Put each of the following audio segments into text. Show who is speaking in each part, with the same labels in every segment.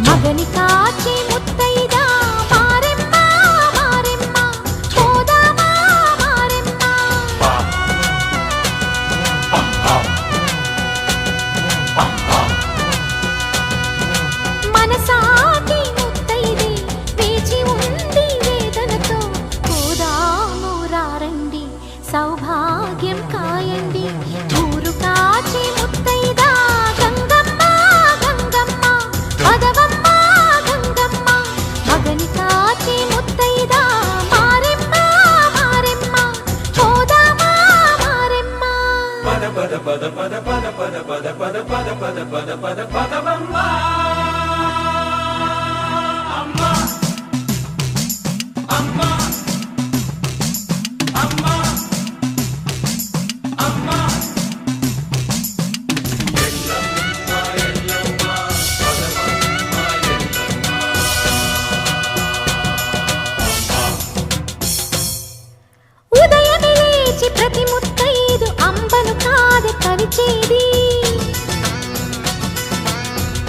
Speaker 1: మగని కాచి ముత్తైదా మారెమ్మ మారెమ్మ పోదామా మారెమ్మ మనసాటి ముత్తైదే వేచి ఉంది వేదనతో పోదాము రారండి సౌభాగ్యం కాయండి ఊరు కాచి ముత్తైదా గంగమ్మ గంగమ్మ పదవమ్మ గంగమ్మ మగని కాచి ముత్తైదా మారెమ్మ మారెమ్మ పోదామా మారెమ్మ
Speaker 2: పద పద పద పద పద పద పద పద పద పద పద పద పదవమ్మ అమ్మ అమ్మ అమ్మ అమ్మ ఎల్లమ్మ ఎల్లమ్మ పదవమ్మ ఎల్లమ్మ
Speaker 1: ఉదయమే లేచి ప్రతి ముత్తైదు అంబను కాదే కరిచేది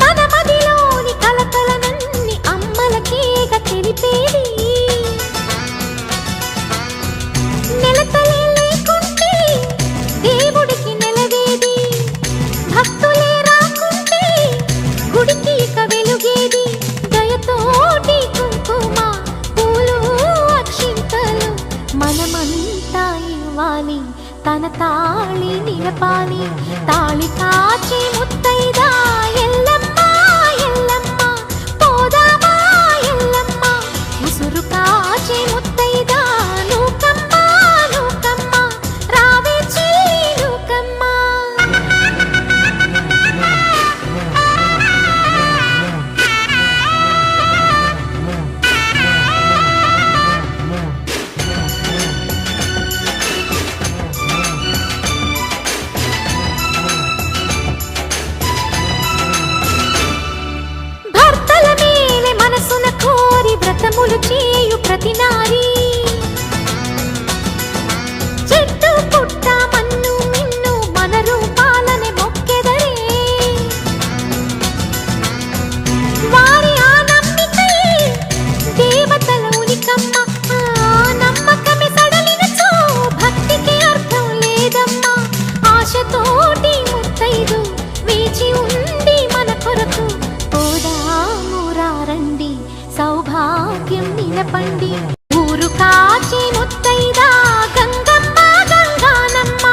Speaker 1: తన మదిలోని కలకలనన్ని అమ్మలకేగ తెలిపేది నెలతలే లేకుంటే దేవుడికి నెలవేది భక్తులే రాకుంటే గుడికి ఇక వెలుగేది దయతోటి కుంకుమ పూలు అక్షింతలు మనమంతా ఇవ్వాలి తన తాళి నిలపాలి తాళి కాచి ముత్తైదా ఎల్లమ్మ ఎల్లమ్మ పోదామా ఎల్లమ్మ ముసురు కాచి ముత్తైదా నూకమ్మ నూకమ్మ రావే చెల్లి నూకమ్మ భర్తల మేలే మనసున కోరి వ్రతములు చేయు ప్రతి నారీ చెట్టు పుట్ట మన్ను మిన్ను మన రూపాలనే మొక్కెదరే వారి ఆ నమ్మికై దేవతల ఉనికమ్మ ఆ నమ్మకమే సడలినచో భక్తికి అర్థం లేదమ్మా ఆశతోటి ముత్తైదు వేచి ఉంది మన కొరకు పోదాము రారండి సౌభాగ్యం నిలపండి ఊరు కాచి ముత్తైదా గంగమ్మ గంగానమ్మ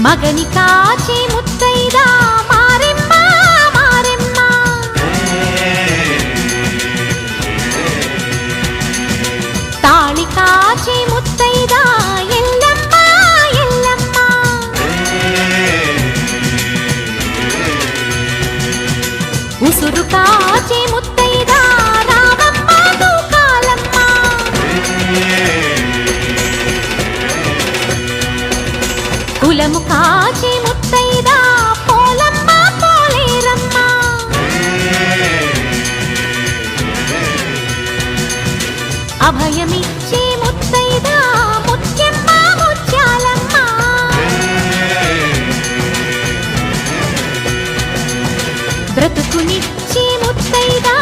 Speaker 1: మగని కాచి ముత్తైదా మారెమ్మ మారెమ్మ తాళి కాచి ముత్తైదా ఎల్లమ్మ ఎల్లమ్మ ఉసురు కాచి ముత్తైదా రామమ్మ తూకాలమ్మ కులము కాచి ముత్తైదా పోలమ్మ పోలేరమ్మ అభయమిచ్చే ముత్తైదా ముత్యమ్మ ముత్యాలమ్మ బ్రతుకునిచ్చే ముత్తైదా